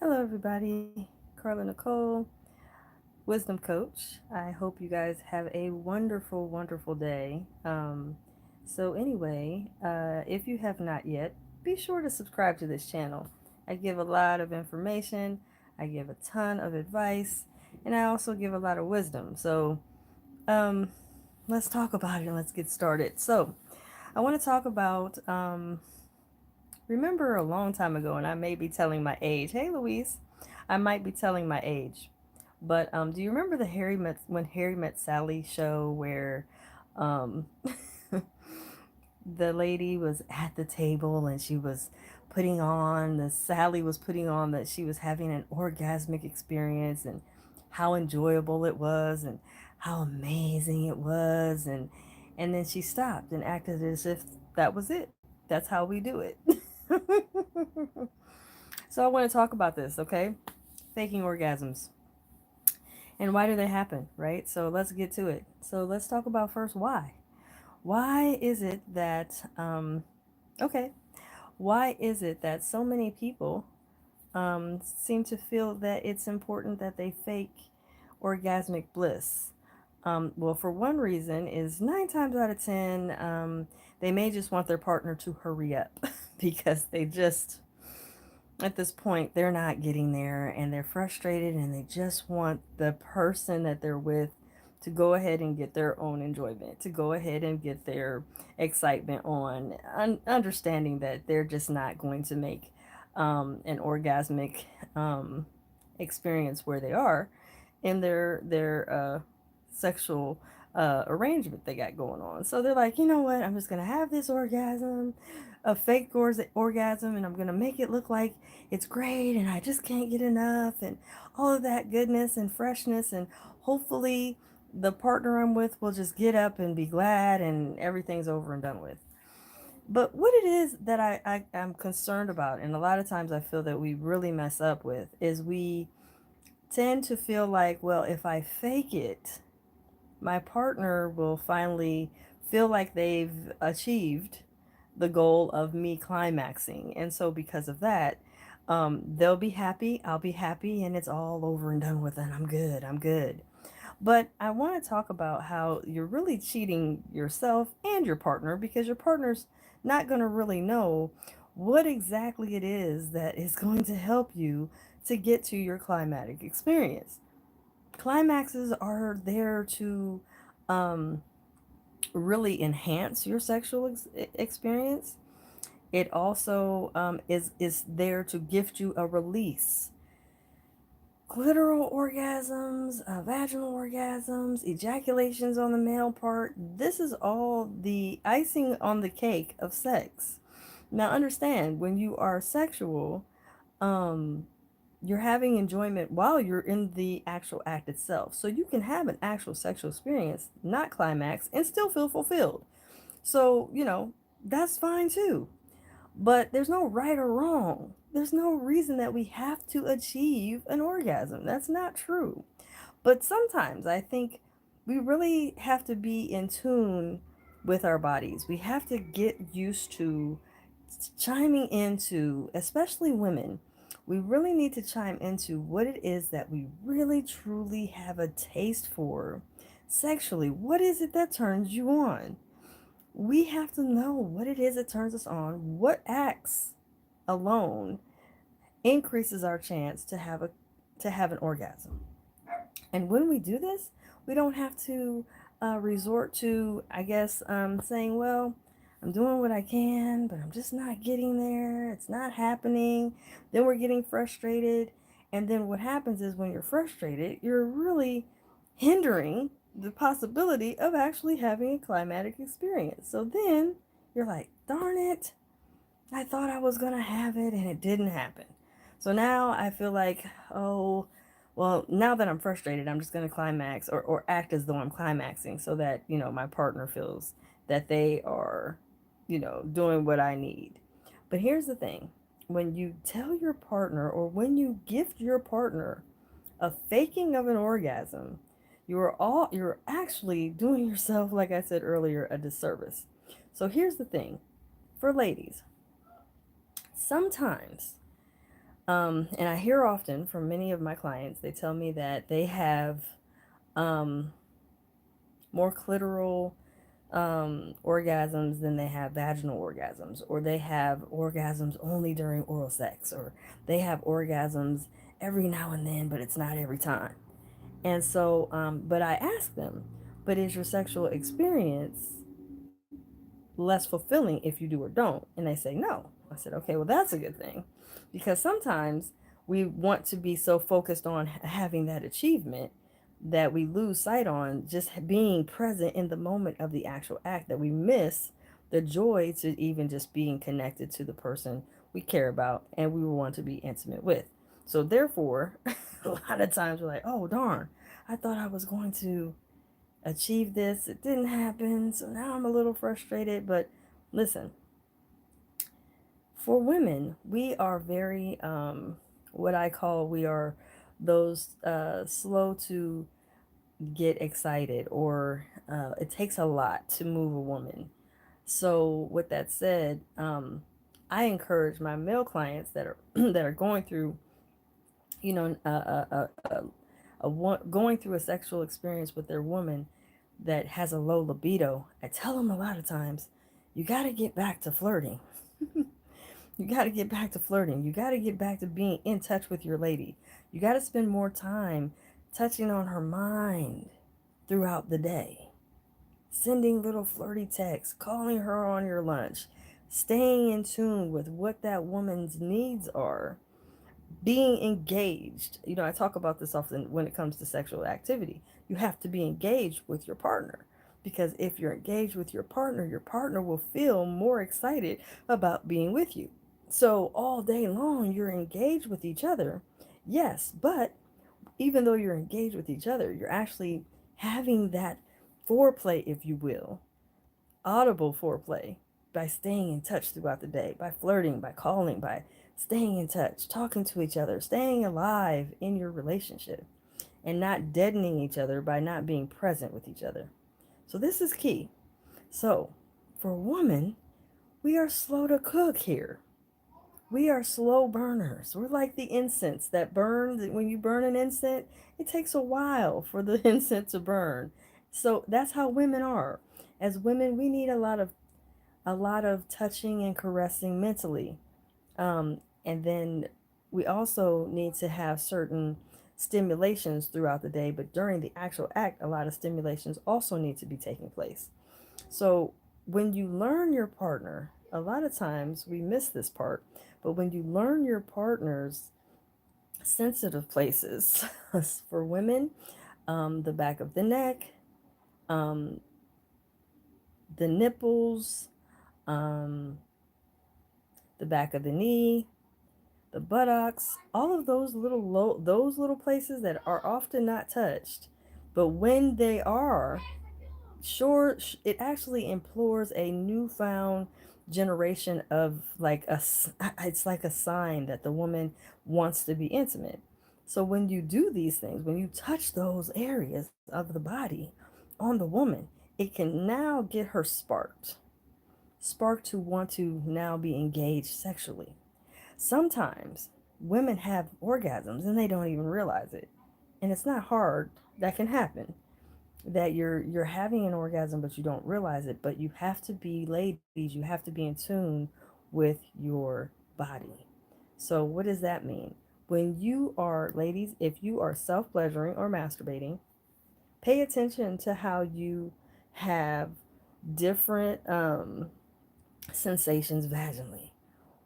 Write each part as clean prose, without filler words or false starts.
Hello, everybody. Carla Nicole, Wisdom Coach. I hope you guys have a wonderful, wonderful day. If you have not yet, be sure to subscribe to this channel. I give a lot of information, I give a ton of advice, and I also give a lot of wisdom. Um, let's talk about it and let's get started. I want to talk about remember a long time ago, and I may be telling my age. Hey, Louise, I might be telling my age. But do you remember the Harry Met Sally show where um, the lady was at the table and she was Sally was putting on that she was having an orgasmic experience and how enjoyable it was and how amazing it was, and then she stopped and acted as if that was it. That's how we do it. So I want to talk about this, okay? Faking orgasms. And why do they happen, right? So let's get to it. So let's talk about first why. Why is it that, okay, why is it that so many people seem to feel that it's important that they fake orgasmic bliss? Well, for one reason is 9 times out of 10, they may just want their partner to hurry up because they just at this point they're not getting there and they're frustrated and they just want the person that they're with to go ahead and get their own enjoyment, to go ahead and get their excitement on, understanding that they're just not going to make an orgasmic um, experience where they are in their sexual arrangement they got going on. So they're like, you know what? I'm just gonna have this orgasm, a fake orgasm, and I'm gonna make it look like it's great, and I just can't get enough, and all of that goodness and freshness, and hopefully the partner I'm with will just get up and be glad, and everything's over and done with. But what it is that I'm concerned about, and a lot of times I feel that we really mess up with, is we tend to feel like, well, if I fake it, my partner will finally feel like they've achieved the goal of me climaxing. And so, because of that, they'll be happy, I'll be happy, and it's all over and done with, and I'm good, I'm good. But I want to talk about how you're really cheating yourself and your partner because your partner's not going to really know what exactly it is that is going to help you to get to your climatic experience. Climaxes are there to um, really enhance your sexual experience. It also is there to gift you a release. Clitoral orgasms, vaginal orgasms, ejaculations on the male part. This is all the icing on the cake of sex. Now, understand when you are sexual, um, you're having enjoyment while you're in the actual act itself. So you can have an actual sexual experience, not climax, and still feel fulfilled. So, that's fine too. But there's no right or wrong. There's no reason that we have to achieve an orgasm. That's not true. But sometimes I think we really have to be in tune with our bodies. We have to get used to chiming into, especially women, we really need to chime into what it is that we really truly have a taste for sexually. What is it that turns you on? We have to know what it is that turns us on. What acts alone increases our chance to have an orgasm. And when we do this, we don't have to resort to, I guess, saying, well, I'm doing what I can, but I'm just not getting there. It's not happening. Then we're getting frustrated. And then what happens is when you're frustrated, you're really hindering the possibility of actually having a climatic experience. So then you're like, darn it, I thought I was going to have it and it didn't happen. So now I feel like, oh, well, now that I'm frustrated, I'm just going to climax or act as though I'm climaxing so that, my partner feels that they are, doing what I need. But here's the thing. When you tell your partner or when you gift your partner a faking of an orgasm, you're actually doing yourself, like I said earlier, a disservice. So here's the thing. For ladies, sometimes And I hear often from many of my clients, they tell me that they have um, more clitoral orgasms than they have vaginal orgasms, or they have orgasms only during oral sex, or they have orgasms every now and then, but it's not every time. And so, but I ask them, but is your sexual experience less fulfilling if you do or don't? And they say no. I said, okay, well, that's a good thing. Because sometimes we want to be so focused on having that achievement that we lose sight on just being present in the moment of the actual act, that we miss the joy to even just being connected to the person we care about and we want to be intimate with. So, therefore, a lot of times we're like, oh, darn, I thought I was going to achieve this. It didn't happen. So now I'm a little frustrated. But listen, for women, we are very, what I call, we are those slow to get excited, or it takes a lot to move a woman. So, with that said, I encourage my male clients that are that are going through, you know, going through a sexual experience with their woman that has a low libido. I tell them a lot of times, you got to get back to flirting. You got to get back to flirting. You got to get back to being in touch with your lady. You got to spend more time touching on her mind throughout the day, sending little flirty texts, calling her on your lunch, staying in tune with what that woman's needs are, being engaged. You know, I talk about this often when it comes to sexual activity. You have to be engaged with your partner, because if you're engaged with your partner will feel more excited about being with you. So all day long you're engaged with each other. Yes, but even though you're engaged with each other, you're actually having that foreplay, if you will, audible foreplay, by staying in touch throughout the day, by flirting, by calling, by staying in touch, talking to each other, staying alive in your relationship, and not deadening each other by not being present with each other. So, this is key. So, for a woman, we are slow to cook here. We are slow burners. We're like the incense that burns. When you burn an incense, it takes a while for the incense to burn. So that's how women are. As women, we need a lot of touching and caressing mentally. And then we also need to have certain stimulations throughout the day, but during the actual act, a lot of stimulations also need to be taking place. So when you learn your partner, a lot of times we miss this part, but when you learn your partner's sensitive places, for women, the back of the neck, um, the nipples, um, the back of the knee, the buttocks, all of those little places that are often not touched, but when they are, sure, it actually implores a newfound generation of it's like a sign that the woman wants to be intimate. So when you do these things, when you touch those areas of the body on the woman, it can now get her sparked to want to now be engaged sexually. Sometimes women have orgasms and they don't even realize it. And it's not hard. That can happen, that you're having an orgasm but you don't realize it. But you have to be, ladies, you have to be in tune with your body. So what does that mean? When you are, ladies, if you are self-pleasuring or masturbating, pay attention to how you have different sensations vaginally.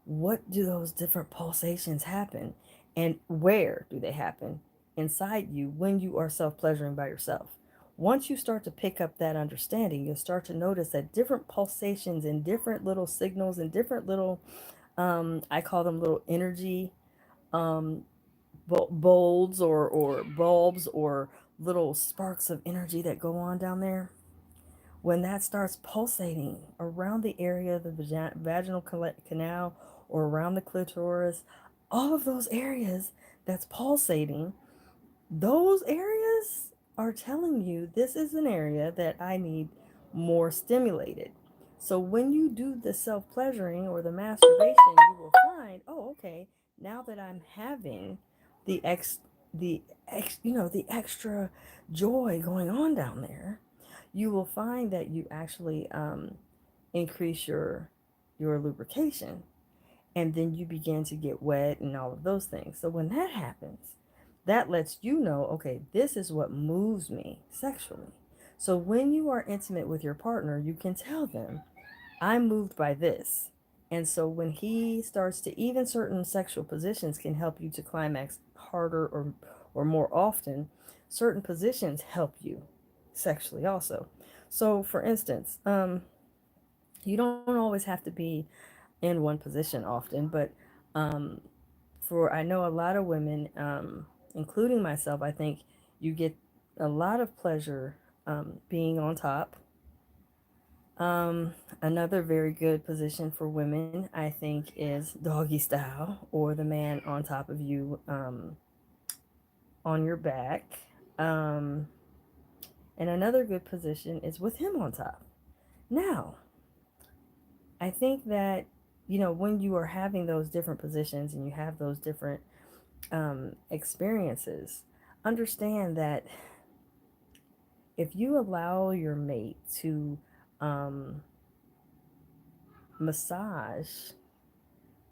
What do those different pulsations happen, and where do they happen inside you when you are self-pleasuring by yourself? Once you start to pick up that understanding, you'll start to notice that different pulsations and different little signals and different little, I call them little energy um, bulbs, or bulbs, or little sparks of energy that go on down there. When that starts pulsating around the area of the vaginal canal, or around the clitoris, all of those areas that's pulsating, those areas are telling you this is an area that I need more stimulated. So when you do the self pleasuring or the masturbation, you will find, oh, okay, Now that I'm having the the extra joy going on down there, you will find that you actually increase your lubrication, and then you begin to get wet and all of those things. So when that happens, that lets you know, okay, this is what moves me sexually. So when you are intimate with your partner, you can tell them, I'm moved by this. And so when he starts to, even certain sexual positions can help you to climax harder or more often. Certain positions help you sexually also. So for instance, you don't always have to be in one position often, but um, for I know a lot of women, including myself, I think you get a lot of pleasure being on top. Another very good position for women, I think, is doggy style, or the man on top of you on your back. Um, and another good position is with him on top. Now, I think that, when you are having those different positions and you have those different experiences, understand that if you allow your mate to um, massage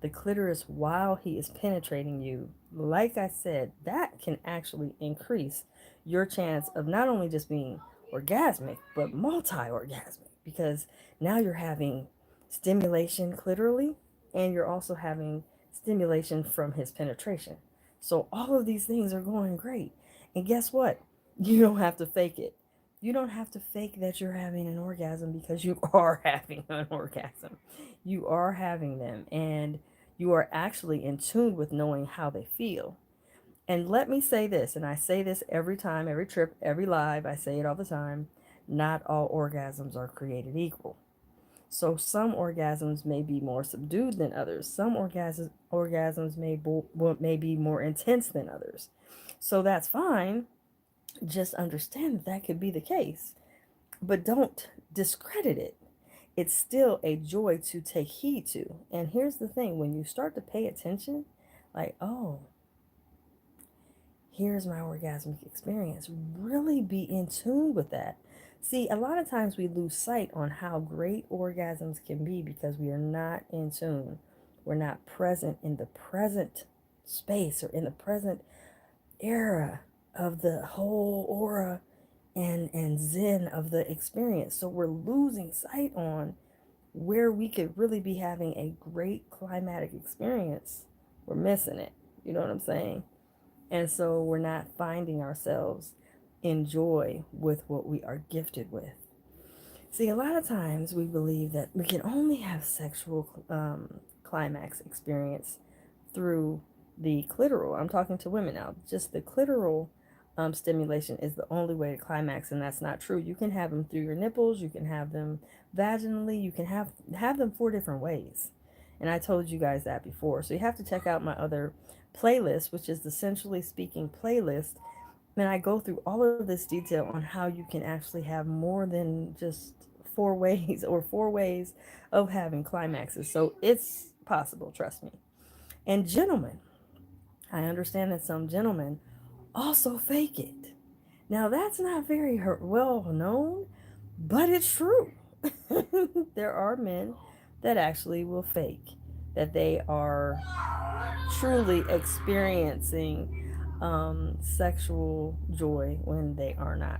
the clitoris while he is penetrating you, like I said, that can actually increase your chance of not only just being orgasmic, but multi orgasmic, because now you're having stimulation clitorally and you're also having stimulation from his penetration. So all of these things are going great. And guess what? You don't have to fake it. You don't have to fake that you're having an orgasm, because you are having an orgasm. You are having them. And you are actually in tune with knowing how they feel. And let me say this, and I say this every time, every trip, every live, I say it all the time: not all orgasms are created equal. So some orgasms may be more subdued than others. Some orgasms may be more intense than others. So that's fine. Just understand that that could be the case, but don't discredit it. It's still a joy to take heed to. And here's the thing: when you start to pay attention, like, oh, here's my orgasmic experience, really be in tune with that. See, a lot of times we lose sight on how great orgasms can be because we are not in tune. We're not present in the present space or in the present era of the whole aura and zen of the experience. So we're losing sight on where we could really be having a great climatic experience. We're missing it. You know what I'm saying? And so we're not finding ourselves in joy with what we are gifted with. See, a lot of times we believe that we can only have sexual climax experience through the clitoral. I'm talking to women now. Just the clitoral stimulation is the only way to climax, and that's not true. You can have them through your nipples. You can have them vaginally. You can have them 4 different ways. And I told you guys that before. So you have to check out my other playlist, which is the Sensually Speaking playlist. And I go through all of this detail on how you can actually have more than just 4 ways or 4 ways of having climaxes. So it's possible, trust me. And gentlemen, I understand that some gentlemen also fake it. Now, that's not very well known, but it's true. There are men that actually will fake that they are truly experiencing sexual joy when they are not.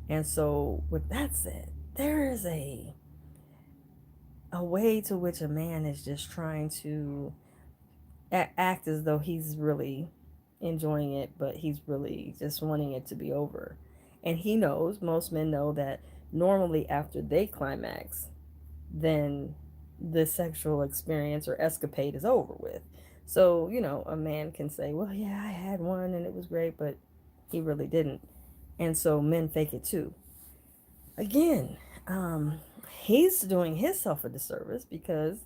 And so, with that said, there is a way to which a man is just trying to act as though he's really enjoying it, but he's really just wanting it to be over. And he knows, most men know, that normally after they climax, then the sexual experience or escapade is over with. So, a man can say, well, yeah, I had one and it was great, but he really didn't. And so men fake it too. Again, he's doing himself a disservice because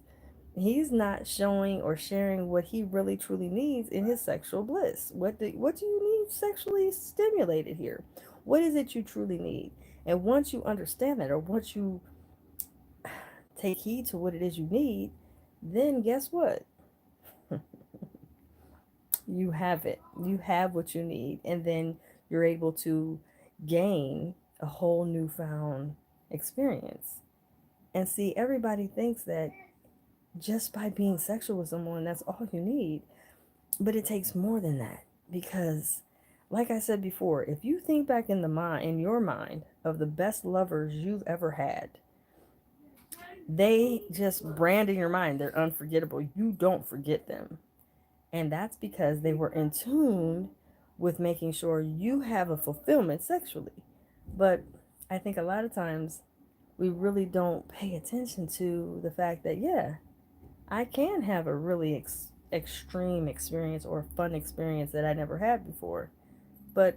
he's not showing or sharing what he really truly needs in his sexual bliss. What do you need sexually stimulated here? What is it you truly need? And once you understand that, or once you take heed to what it is you need, then guess what? you have it. You have what you need. And then you're able to gain a whole newfound experience. And see, everybody thinks that just by being sexual with someone, that's all you need. But it takes more than that. Because, like I said before, if you think back in your mind of the best lovers you've ever had, they just brand in your mind. They're unforgettable. You don't forget them. And that's because they were in tune with making sure you have a fulfillment sexually. But I think a lot of times we really don't pay attention to the fact that, yeah, I can have a really extreme experience or fun experience that I never had before. But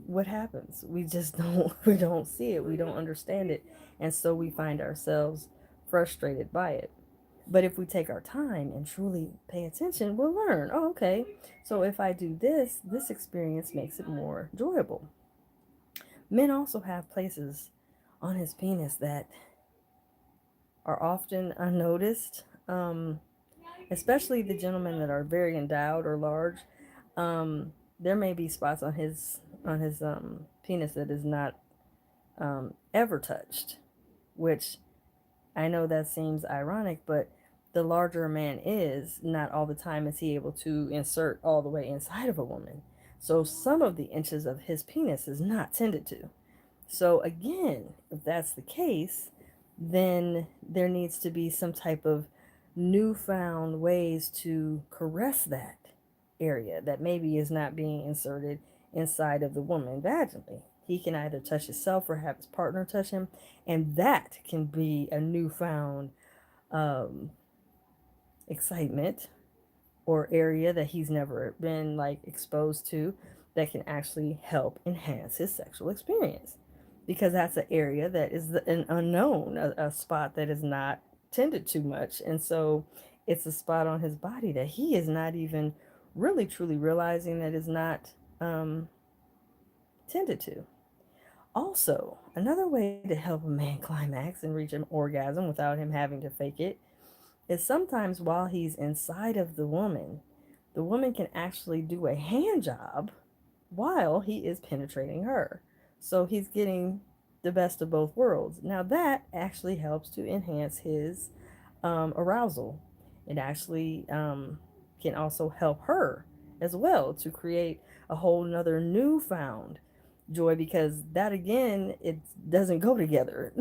what happens? We just don't we don't see it. We don't understand it. And so we find ourselves frustrated by it. But if we take our time and truly pay attention, we'll learn. Oh, okay. So if I do this, this experience makes it more enjoyable. Men also have places on his penis that are often unnoticed, especially the gentlemen that are very endowed or large. There may be spots on his penis that is not ever touched, which I know that seems ironic, but the larger a man is, not all the time is he able to insert all the way inside of a woman. So some of the inches of his penis is not tended to. So again, if that's the case, then there needs to be some type of newfound ways to caress that area that maybe is not being inserted inside of the woman vaginally. He can either touch himself or have his partner touch him, and that can be a newfound um, excitement or area that he's never been like exposed to that can actually help enhance his sexual experience, because that's an area that is an unknown, a spot that is not tended to much. And so it's a spot on his body that he is not even really truly realizing that is not um, tended to. Also, another way to help a man climax and reach an orgasm without him having to fake it is sometimes while he's inside of the woman can actually do a hand job while he is penetrating her. So he's getting the best of both worlds. Now, that actually helps to enhance his arousal. It actually can also help her as well to create a whole nother newfound joy, because that again, it doesn't go together.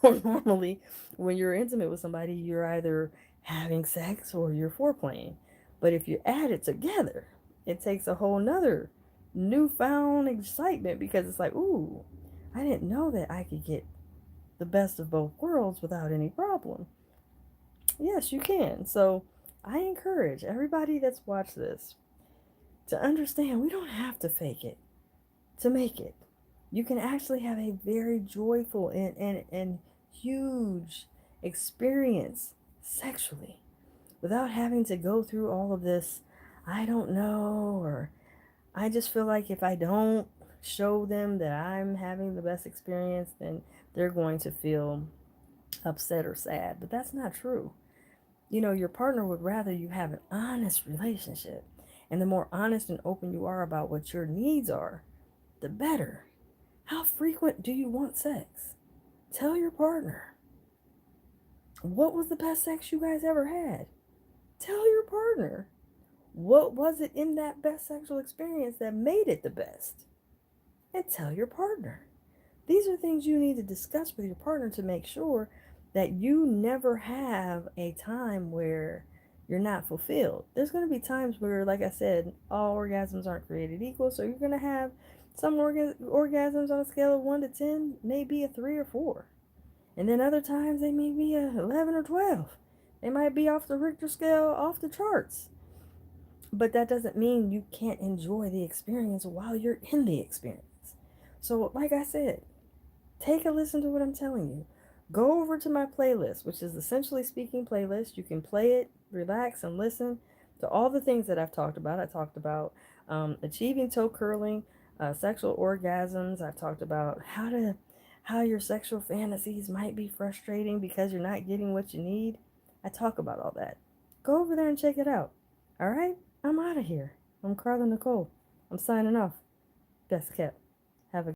Normally, when you're intimate with somebody, you're either having sex or you're foreplaying. But if you add it together, it takes a whole nother newfound excitement, because it's like, ooh, I didn't know that I could get the best of both worlds without any problem. Yes, you can. So I encourage everybody that's watched this to understand we don't have to fake it to make it. You can actually have a very joyful and huge experience sexually without having to go through all of this. I don't know, or I just feel like if I don't show them that I'm having the best experience, then they're going to feel upset or sad. But that's not true. You know, your partner would rather you have an honest relationship. And the more honest and open you are about what your needs are, the better. How frequent do you want sex? Tell your partner. What was the best sex you guys ever had? Tell your partner. What was it in that best sexual experience that made it the best? And tell your partner. These are things you need to discuss with your partner to make sure that you never have a time where you're not fulfilled. There's going to be times where, like I said, all orgasms aren't created equal. So you're going to have some orgasms on a scale of 1 to 10, may be a 3 or 4. And then other times they may be a 11 or 12. They might be off the Richter scale, off the charts. But that doesn't mean you can't enjoy the experience while you're in the experience. So, like I said, take a listen to what I'm telling you. Go over to my playlist, which is Essentially Speaking playlist. You can play it, relax, and listen to all the things that I've talked about. I talked about achieving toe curling, sexual orgasms. I've talked about how your sexual fantasies might be frustrating because you're not getting what you need. I talk about all that. Go over there and check it out. All right, I'm out of here. I'm Carla Nicole. I'm signing off. Best kept.